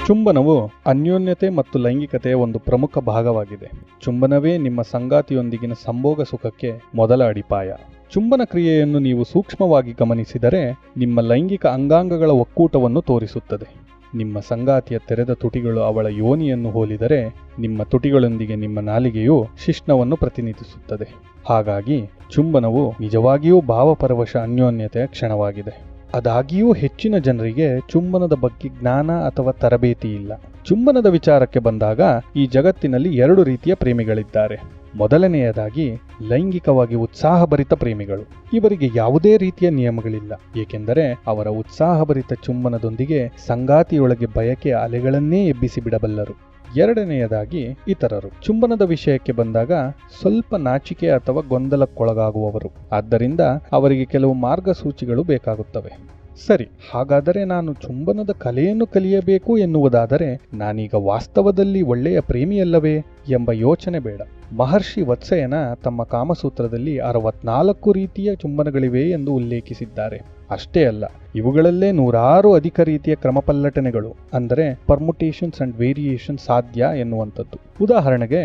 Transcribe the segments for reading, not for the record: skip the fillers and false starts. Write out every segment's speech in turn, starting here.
ಚುಂಬನವು ಅನ್ಯೋನ್ಯತೆ ಮತ್ತು ಲೈಂಗಿಕತೆಯ ಒಂದು ಪ್ರಮುಖ ಭಾಗವಾಗಿದೆ. ಚುಂಬನವೇ ನಿಮ್ಮ ಸಂಗಾತಿಯೊಂದಿಗಿನ ಸಂಭೋಗ ಸುಖಕ್ಕೆ ಮೊದಲ ಅಡಿಪಾಯ. ಚುಂಬನ ಕ್ರಿಯೆಯನ್ನು ನೀವು ಸೂಕ್ಷ್ಮವಾಗಿ ಗಮನಿಸಿದರೆ ನಿಮ್ಮ ಲೈಂಗಿಕ ಅಂಗಾಂಗಗಳ ಒಕ್ಕೂಟವನ್ನು ತೋರಿಸುತ್ತದೆ. ನಿಮ್ಮ ಸಂಗಾತಿಯ ತೆರೆದ ತುಟಿಗಳು ಅವಳ ಯೋನಿಯನ್ನು ಹೋಲಿದರೆ, ನಿಮ್ಮ ತುಟಿಗಳೊಂದಿಗೆ ನಿಮ್ಮ ನಾಲಿಗೆಯು ಶಿಶ್ನವನ್ನು ಪ್ರತಿನಿಧಿಸುತ್ತದೆ. ಹಾಗಾಗಿ ಚುಂಬನವು ನಿಜವಾಗಿಯೂ ಭಾವಪರವಶ ಅನ್ಯೋನ್ಯತೆಯ ಕ್ಷಣವಾಗಿದೆ. ಆದಾಗ್ಯೂ ಹೆಚ್ಚಿನ ಜನರಿಗೆ ಚುಂಬನದ ಬಗ್ಗೆ ಜ್ಞಾನ ಅಥವಾ ತರಬೇತಿ ಇಲ್ಲ. ಚುಂಬನದ ವಿಚಾರಕ್ಕೆ ಬಂದಾಗ ಈ ಜಗತ್ತಿನಲ್ಲಿ 2 ರೀತಿಯ ಪ್ರೇಮಿಗಳಿದ್ದಾರೆ. ಮೊದಲನೆಯದಾಗಿ ಲೈಂಗಿಕವಾಗಿ ಉತ್ಸಾಹಭರಿತ ಪ್ರೇಮಿಗಳು. ಇವರಿಗೆ ಯಾವುದೇ ರೀತಿಯ ನಿಯಮಗಳಿಲ್ಲ, ಏಕೆಂದರೆ ಅವರ ಉತ್ಸಾಹಭರಿತ ಚುಂಬನದೊಂದಿಗೆ ಸಂಗಾತಿಯೊಳಗೆ ಬಯಕೆಯ ಅಲೆಗಳನ್ನೇ ಎಬ್ಬಿಸಿ ಬಿಡಬಲ್ಲರು. ಎರಡನೆಯದಾಗಿ ಇತರರು. ಚುಂಬನದ ವಿಷಯಕ್ಕೆ ಬಂದಾಗ ಸ್ವಲ್ಪ ನಾಚಿಕೆ ಅಥವಾ ಗೊಂದಲಕ್ಕೊಳಗಾಗುವವರು. ಆದ್ದರಿಂದ ಅವರಿಗೆ ಕೆಲವು ಮಾರ್ಗಸೂಚಿಗಳು ಬೇಕಾಗುತ್ತವೆ. ಸರಿ, ಹಾಗಾದರೆ ನಾನು ಚುಂಬನದ ಕಲೆಯನ್ನು ಕಲಿಯಬೇಕು ಎನ್ನುವುದಾದರೆ ನಾನೀಗ ವಾಸ್ತವದಲ್ಲಿ ಒಳ್ಳೆಯ ಪ್ರೇಮಿಯಲ್ಲವೇ ಎಂಬ ಯೋಚನೆ ಬೇಡ. ಮಹರ್ಷಿ ವತ್ಸಯನ ತಮ್ಮ ಕಾಮಸೂತ್ರದಲ್ಲಿ 64 ರೀತಿಯ ಚುಂಬನಗಳಿವೆ ಎಂದು ಉಲ್ಲೇಖಿಸಿದ್ದಾರೆ. ಅಷ್ಟೇ ಅಲ್ಲ, ಇವುಗಳಲ್ಲೇ 100 ಅಧಿಕ ರೀತಿಯ ಕ್ರಮಪಲ್ಲಟನೆಗಳು, ಅಂದರೆ ಪರ್ಮುಟೇಷನ್ಸ್ ಅಂಡ್ ವೇರಿಯೇಷನ್ ಸಾಧ್ಯ ಎನ್ನುವಂಥದ್ದು. ಉದಾಹರಣೆಗೆ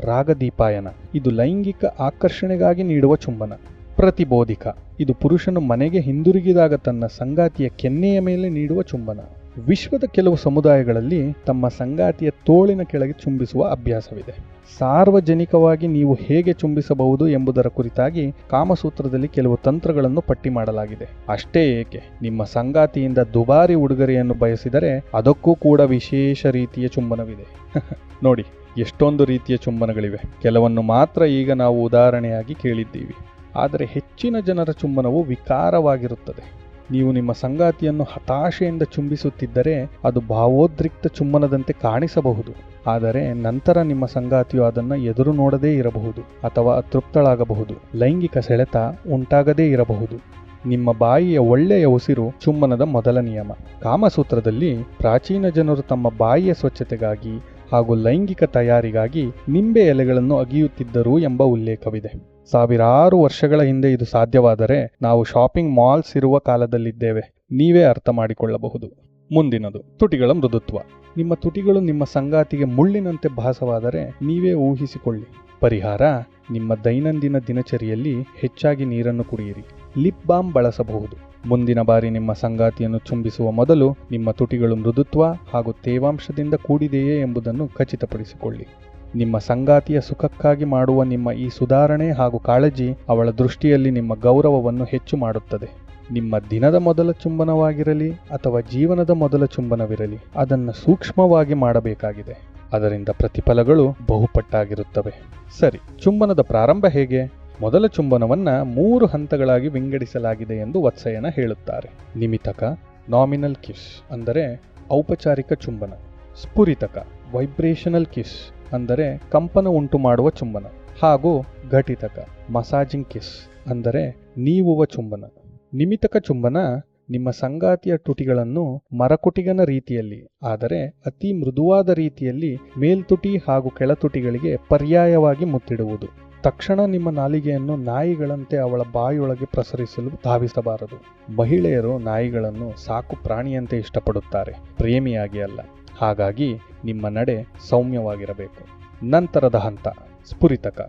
ರಾಗದೀಪಾಯನ, ಇದು ಲೈಂಗಿಕ ಆಕರ್ಷಣೆಗಾಗಿ ನೀಡುವ ಚುಂಬನ. ಪ್ರತಿಬೋಧಿಕ, ಇದು ಪುರುಷನು ಮನೆಗೆ ಹಿಂದಿರುಗಿದಾಗ ತನ್ನ ಸಂಗಾತಿಯ ಕೆನ್ನೆಯ ಮೇಲೆ ನೀಡುವ ಚುಂಬನ. ವಿಶ್ವದ ಕೆಲವು ಸಮುದಾಯಗಳಲ್ಲಿ ತಮ್ಮ ಸಂಗಾತಿಯ ತೋಳಿನ ಕೆಳಗೆ ಚುಂಬಿಸುವ ಅಭ್ಯಾಸವಿದೆ. ಸಾರ್ವಜನಿಕವಾಗಿ ನೀವು ಹೇಗೆ ಚುಂಬಿಸಬಹುದು ಎಂಬುದರ ಕುರಿತಾಗಿ ಕಾಮಸೂತ್ರದಲ್ಲಿ ಕೆಲವು ತಂತ್ರಗಳನ್ನು ಪಟ್ಟಿ ಮಾಡಲಾಗಿದೆ. ಅಷ್ಟೇ ಏಕೆ, ನಿಮ್ಮ ಸಂಗಾತಿಯಿಂದ ದುಬಾರಿ ಉಡುಗೊರೆಯನ್ನು ಬಯಸಿದರೆ ಅದಕ್ಕೂ ಕೂಡ ವಿಶೇಷ ರೀತಿಯ ಚುಂಬನವಿದೆ. ನೋಡಿ, ಎಷ್ಟೊಂದು ರೀತಿಯ ಚುಂಬನಗಳಿವೆ. ಕೆಲವನ್ನು ಮಾತ್ರ ಈಗ ನಾವು ಉದಾಹರಣೆಯಾಗಿ ಕೇಳಿದ್ದೀವಿ. ಆದರೆ ಹೆಚ್ಚಿನ ಜನರ ಚುಂಬನವು ವಿಕಾರವಾಗಿರುತ್ತದೆ. ನೀವು ನಿಮ್ಮ ಸಂಗಾತಿಯನ್ನು ಹತಾಶೆಯಿಂದ ಚುಂಬಿಸುತ್ತಿದ್ದರೆ ಅದು ಭಾವೋದ್ರಿಕ್ತ ಚುಂಬನದಂತೆ ಕಾಣಿಸಬಹುದು. ಆದರೆ ನಂತರ ನಿಮ್ಮ ಸಂಗಾತಿಯು ಅದನ್ನು ಎದುರು ನೋಡದೇ ಇರಬಹುದು ಅಥವಾ ಅತೃಪ್ತಳಾಗಬಹುದು. ಲೈಂಗಿಕ ಸೆಳೆತ ಉಂಟಾಗದೇ ಇರಬಹುದು. ನಿಮ್ಮ ಬಾಯಿಯ ಒಳ್ಳೆಯ ಉಸಿರು ಚುಂಬನದ ಮೊದಲ ನಿಯಮ. ಕಾಮಸೂತ್ರದಲ್ಲಿ ಪ್ರಾಚೀನ ಜನರು ತಮ್ಮ ಬಾಯಿಯ ಸ್ವಚ್ಛತೆಗಾಗಿ ಹಾಗೂ ಲೈಂಗಿಕ ತಯಾರಿಗಾಗಿ ನಿಂಬೆ ಎಲೆಗಳನ್ನು ಅಗಿಯುತ್ತಿದ್ದರು ಎಂಬ ಉಲ್ಲೇಖವಿದೆ. ಸಾವಿರಾರು ವರ್ಷಗಳ ಹಿಂದೆ ಇದು ಸಾಧ್ಯವಾದರೆ ನಾವು ಶಾಪಿಂಗ್ ಮಾಲ್ಸ್ ಇರುವ ಕಾಲದಲ್ಲಿದ್ದೇವೆ. ನೀವೇ ಅರ್ಥ ಮಾಡಿಕೊಳ್ಳಬಹುದು. ಮುಂದಿನದು ತುಟಿಗಳ ಮೃದುತ್ವ. ನಿಮ್ಮ ತುಟಿಗಳು ನಿಮ್ಮ ಸಂಗಾತಿಗೆ ಮುಳ್ಳಿನಂತೆ ಭಾಸವಾದರೆ ನೀವೇ ಊಹಿಸಿಕೊಳ್ಳಿ. ಪರಿಹಾರ: ನಿಮ್ಮ ದೈನಂದಿನ ದಿನಚರಿಯಲ್ಲಿ ಹೆಚ್ಚಾಗಿ ನೀರನ್ನು ಕುಡಿಯಿರಿ. ಲಿಪ್ ಬಾಮ್ ಬಳಸಬಹುದು. ಮುಂದಿನ ಬಾರಿ ನಿಮ್ಮ ಸಂಗಾತಿಯನ್ನು ಚುಂಬಿಸುವ ಮೊದಲು ನಿಮ್ಮ ತುಟಿಗಳು ಮೃದುತ್ವ ಹಾಗೂ ತೇವಾಂಶದಿಂದ ಕೂಡಿದೆಯೇ ಎಂಬುದನ್ನು ಖಚಿತಪಡಿಸಿಕೊಳ್ಳಿ. ನಿಮ್ಮ ಸಂಗಾತಿಯ ಸುಖಕ್ಕಾಗಿ ಮಾಡುವ ನಿಮ್ಮ ಈ ಸುಧಾರಣೆ ಹಾಗೂ ಕಾಳಜಿ ಅವಳ ದೃಷ್ಟಿಯಲ್ಲಿ ನಿಮ್ಮ ಗೌರವವನ್ನು ಹೆಚ್ಚು ಮಾಡುತ್ತದೆ. ನಿಮ್ಮ ದಿನದ ಮೊದಲ ಚುಂಬನವಾಗಿರಲಿ ಅಥವಾ ಜೀವನದ ಮೊದಲ ಚುಂಬನವಿರಲಿ, ಅದನ್ನು ಸೂಕ್ಷ್ಮವಾಗಿ ಮಾಡಬೇಕಾಗಿದೆ. ಅದರಿಂದ ಪ್ರತಿಫಲಗಳು ಬಹುಪಟ್ಟಾಗಿರುತ್ತವೆ. ಸರಿ, ಚುಂಬನದ ಪ್ರಾರಂಭ ಹೇಗೆ? ಮೊದಲ ಚುಂಬನವನ್ನ 3 ಹಂತಗಳಾಗಿ ವಿಂಗಡಿಸಲಾಗಿದೆ ಎಂದು ವತ್ಸಯನ ಹೇಳುತ್ತಾರೆ. ನಿಮಿತಕ, ನಾಮಿನಲ್ ಕಿಸ್ ಅಂದರೆ ಔಪಚಾರಿಕ ಚುಂಬನ. ಸ್ಫುರಿತಕ, ವೈಬ್ರೇಷನಲ್ ಕಿಸ್ ಅಂದರೆ ಕಂಪನ ಉಂಟು ಮಾಡುವ ಚುಂಬನ. ಹಾಗೂ ಘಟಿತಕ, ಮಸಾಜಿಂಗ್ ಕಿಸ್ ಅಂದರೆ ನೀವುವ ಚುಂಬನ. ನಿಮಿತಕ ಚುಂಬನ ನಿಮ್ಮ ಸಂಗಾತಿಯ ತುಟಿಗಳನ್ನು ಮರಕುಟಿಗನ ರೀತಿಯಲ್ಲಿ, ಆದರೆ ಅತಿ ಮೃದುವಾದ ರೀತಿಯಲ್ಲಿ ಮೇಲ್ತುಟಿ ಹಾಗೂ ಕೆಳತುಟಿಗಳಿಗೆ ಪರ್ಯಾಯವಾಗಿ ಮುತ್ತಿಡುವುದು. ತಕ್ಷಣ ನಿಮ್ಮ ನಾಲಿಗೆಯನ್ನು ನಾಯಿಗಳಂತೆ ಅವಳ ಬಾಯಿಯೊಳಗೆ ಪ್ರಸರಿಸಲು ಧಾವಿಸಬಾರದು. ಮಹಿಳೆಯರು ನಾಯಿಗಳನ್ನು ಸಾಕು ಪ್ರಾಣಿಯಂತೆ ಇಷ್ಟಪಡುತ್ತಾರೆ, ಪ್ರೇಮಿಯಾಗಿ ಅಲ್ಲ. ಹಾಗಾಗಿ ನಿಮ್ಮ ನಡೆ ಸೌಮ್ಯವಾಗಿರಬೇಕು. ನಂತರದ ಹಂತ ಸ್ಫುರಿತಕ.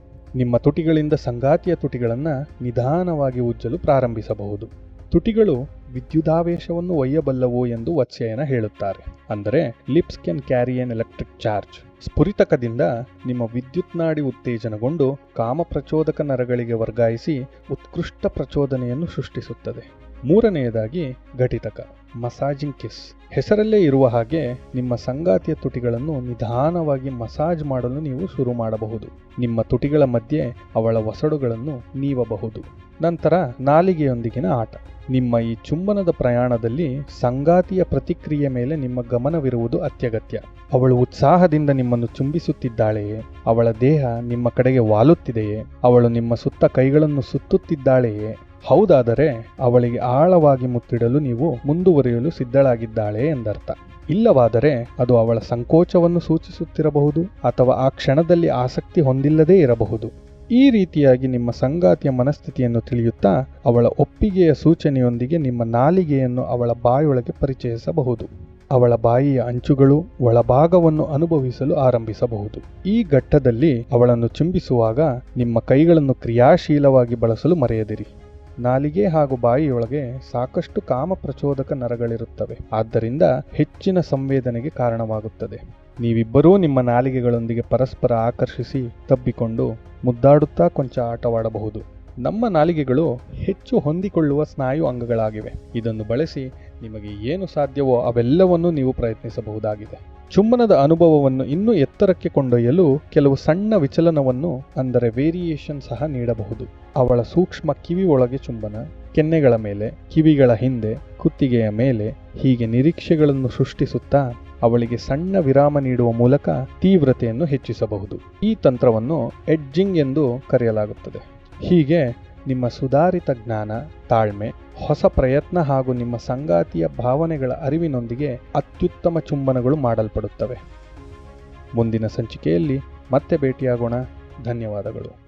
ನಿಮ್ಮ ತುಟಿಗಳಿಂದ ಸಂಗಾತಿಯ ತುಟಿಗಳನ್ನು ನಿಧಾನವಾಗಿ ಉಜ್ಜಲು ಪ್ರಾರಂಭಿಸಬಹುದು. ತುಟಿಗಳು ವಿದ್ಯುದಾವೇಶವನ್ನು ಒಯ್ಯಬಲ್ಲವು ಎಂದು ವತ್ಸಯನ ಹೇಳುತ್ತಾರೆ. ಅಂದರೆ lips can carry an electric charge. ಸ್ಫುರಿತಕದಿಂದ ನಿಮ್ಮ ವಿದ್ಯುತ್ ನಾಡಿ ಉತ್ತೇಜನಗೊಂಡು ಕಾಮ ಪ್ರಚೋದಕ ನರಗಳಿಗೆ ವರ್ಗಾಯಿಸಿ ಉತ್ಕೃಷ್ಟ ಪ್ರಚೋದನೆಯನ್ನು ಸೃಷ್ಟಿಸುತ್ತದೆ. ಮೂರನೆಯದಾಗಿ ಘಟಿತಕ, ಮಸಾಜಿಂಗ್ ಕಿಸ್. ಹೆಸರಲ್ಲೇ ಇರುವ ಹಾಗೆ ನಿಮ್ಮ ಸಂಗಾತಿಯ ತುಟಿಗಳನ್ನು ನಿಧಾನವಾಗಿ ಮಸಾಜ್ ಮಾಡಲು ನೀವು ಶುರು ಮಾಡಬಹುದು. ನಿಮ್ಮ ತುಟಿಗಳ ಮಧ್ಯೆ ಅವಳ ವಸಡುಗಳನ್ನು ನೀವಬಹುದು. ನಂತರ ನಾಲಿಗೆಯೊಂದಿಗಿನ ಆಟ. ನಿಮ್ಮ ಈ ಚುಂಬನದ ಪ್ರಯಾಣದಲ್ಲಿ ಸಂಗಾತಿಯ ಪ್ರತಿಕ್ರಿಯೆ ಮೇಲೆ ನಿಮ್ಮ ಗಮನವಿರುವುದು ಅತ್ಯಗತ್ಯ. ಅವಳು ಉತ್ಸಾಹದಿಂದ ನಿಮ್ಮನ್ನು ಚುಂಬಿಸುತ್ತಿದ್ದಾಳೆಯೇ? ಅವಳ ದೇಹ ನಿಮ್ಮ ಕಡೆಗೆ ವಾಲುತ್ತಿದೆಯೇ? ಅವಳು ನಿಮ್ಮ ಸುತ್ತ ಕೈಗಳನ್ನು ಸುತ್ತುತ್ತಿದ್ದಾಳೆಯೇ? ಹೌದಾದರೆ ಅವಳಿಗೆ ಆಳವಾಗಿ ಮುತ್ತಿಡಲು ನೀವು ಮುಂದುವರಿಯಲು ಸಿದ್ಧಳಾಗಿದ್ದಾಳೆ ಎಂದರ್ಥ. ಇಲ್ಲವಾದರೆ ಅದು ಅವಳ ಸಂಕೋಚವನ್ನು ಸೂಚಿಸುತ್ತಿರಬಹುದು ಅಥವಾ ಆ ಕ್ಷಣದಲ್ಲಿ ಆಸಕ್ತಿ ಹೊಂದಿಲ್ಲದೇ ಇರಬಹುದು. ಈ ರೀತಿಯಾಗಿ ನಿಮ್ಮ ಸಂಗಾತಿಯ ಮನಸ್ಥಿತಿಯನ್ನು ತಿಳಿಯುತ್ತಾ ಅವಳ ಒಪ್ಪಿಗೆಯ ಸೂಚನೆಯೊಂದಿಗೆ ನಿಮ್ಮ ನಾಲಿಗೆಯನ್ನು ಅವಳ ಬಾಯೊಳಗೆ ಪರಿಚಯಿಸಬಹುದು. ಅವಳ ಬಾಯಿಯ ಅಂಚುಗಳು ಒಳಭಾಗವನ್ನು ಅನುಭವಿಸಲು ಆರಂಭಿಸಬಹುದು. ಈ ಘಟ್ಟದಲ್ಲಿ ಅವಳನ್ನು ಚುಂಬಿಸುವಾಗ ನಿಮ್ಮ ಕೈಗಳನ್ನು ಕ್ರಿಯಾಶೀಲವಾಗಿ ಬಳಸಲು ಮರೆಯದಿರಿ. ನಾಲಿಗೆ ಹಾಗೂ ಬಾಯಿಯೊಳಗೆ ಸಾಕಷ್ಟು ಕಾಮ ಪ್ರಚೋದಕ ನರಗಳಿರುತ್ತವೆ. ಆದ್ದರಿಂದ ಹೆಚ್ಚಿನ ಸಂವೇದನೆಗೆ ಕಾರಣವಾಗುತ್ತದೆ. ನೀವಿಬ್ಬರೂ ನಿಮ್ಮ ನಾಲಿಗೆಗಳೊಂದಿಗೆ ಪರಸ್ಪರ ಆಕರ್ಷಿಸಿ ತಬ್ಬಿಕೊಂಡು ಮುದ್ದಾಡುತ್ತಾ ಕೊಂಚ ಆಟವಾಡಬಹುದು. ನಮ್ಮ ನಾಲಿಗೆಗಳು ಹೆಚ್ಚು ಹೊಂದಿಕೊಳ್ಳುವ ಸ್ನಾಯು ಅಂಗಗಳಾಗಿವೆ. ಇದನ್ನು ಬಳಸಿ ನಿಮಗೆ ಏನು ಸಾಧ್ಯವೋ ಅವೆಲ್ಲವನ್ನೂ ನೀವು ಪ್ರಯತ್ನಿಸಬಹುದಾಗಿದೆ. ಚುಂಬನದ ಅನುಭವವನ್ನು ಇನ್ನೂ ಎತ್ತರಕ್ಕೆ ಕೊಂಡೊಯ್ಯಲು ಕೆಲವು ಸಣ್ಣ ವಿಚಲನವನ್ನು ಅಂದರೆ ವೇರಿಯೇಷನ್ ಸಹ ನೀಡಬಹುದು. ಅವಳ ಸೂಕ್ಷ್ಮ ಕಿವಿ ಒಳಗೆ ಚುಂಬನ, ಕೆನ್ನೆಗಳ ಮೇಲೆ, ಕಿವಿಗಳ ಹಿಂದೆ, ಕುತ್ತಿಗೆಯ ಮೇಲೆ, ಹೀಗೆ ನಿರೀಕ್ಷೆಗಳನ್ನು ಸೃಷ್ಟಿಸುತ್ತಾ ಅವಳಿಗೆ ಸಣ್ಣ ವಿರಾಮ ನೀಡುವ ಮೂಲಕ ತೀವ್ರತೆಯನ್ನು ಹೆಚ್ಚಿಸಬಹುದು. ಈ ತಂತ್ರವನ್ನು ಎಡ್ಜಿಂಗ್ ಎಂದು ಕರೆಯಲಾಗುತ್ತದೆ. ಹೀಗೆ ನಿಮ್ಮ ಸುಧಾರಿತ ಜ್ಞಾನ, ತಾಳ್ಮೆ, ಹೊಸ ಪ್ರಯತ್ನ ಹಾಗೂ ನಿಮ್ಮ ಸಂಗಾತಿಯ ಭಾವನೆಗಳ ಅರಿವಿನೊಂದಿಗೆ ಅತ್ಯುತ್ತಮ ಚುಂಬನಗಳು ಮಾಡಲ್ಪಡುತ್ತವೆ. ಮುಂದಿನ ಸಂಚಿಕೆಯಲ್ಲಿ ಮತ್ತೆ ಭೇಟಿಯಾಗೋಣ. ಧನ್ಯವಾದಗಳು.